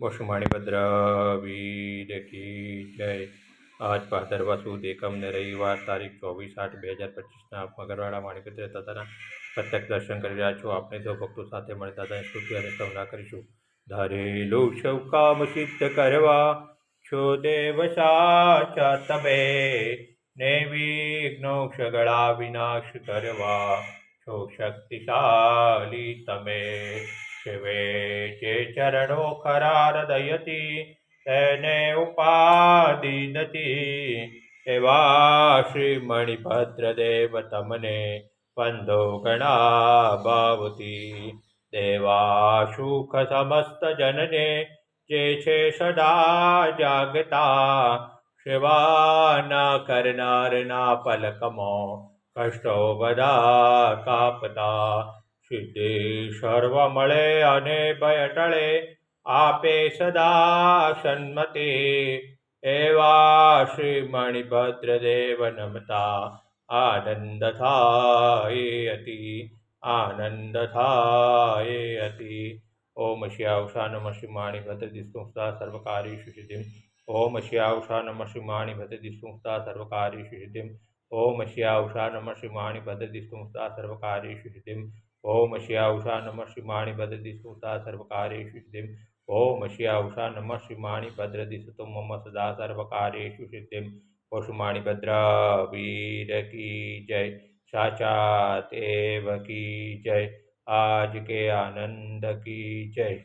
वसुमणिभद्र वीर की जय। आज भादरवा सुद एकम ने रविवार तारीख 24/8/2025 मगरवाड़ा मणिभद्र दादाना प्रत्यक्ष दर्शन કરી રહ્યા છો। આપણે જો ભક્તો સાથે મળી દાદાની સ્તુતિ અને સ્તવના કરીશું। ધરેલું સૌ કામ સિદ્ધ કરવા છો દેવ સાચા તમે, ને વિઘ્નો સગળા વિનાશ કરવા છો શક્તિશાલી તમે। શિવે જે ચરણો ખરા હૃદયથી તેને ઉપાધિ નથી, એવા શ્રી મણિભદ્ર દેવ તમને વંદો ઘણા ભાવથી। દેવા સુખ સમસ્ત જનને જે છે સદા જાગતા, સેવાના કરનારના પલકમાં કષ્ટો બધા કાપતા। સિદ્ધિ સર્વ મળે અને ભય ટળે, આપે સદા સન્મતિ, એવા શ્રી મણિભદ્ર દેવ નમતા આનંદ થાય અતિ, આનંદ થાય અતિ। ઓમ શ્યાવશા નમઃ શ્રી મણિભદ્ર દિસ્તુંસ્તા સર્વકાર્યેષુ સિદ્ધિમ। ઓમ શ્યાવશા નમઃ શ્રી મણિભદ્ર દિસ્તુંસ્તા સર્વકાર્યેષુ સિદ્ધિમ। ઓમ શ્યાવશા નમઃ શ્રી મણિભદ્ર દિસ્તુંસ્તા સર્વકાર્યેષુ સિદ્ધિમ। ओम श्यावशा नमः श्री मणिभद्र दिशुता सर्वकार्येषु सिद्धिम्। ओम श्यावशा नमः श्री मणिभद्र दिशतु मम सदा सर्वकार्येषु सिद्धिम्। पशु मणिभद्र वीर की जय, साचा देव की जय, आज के आनंद की जय।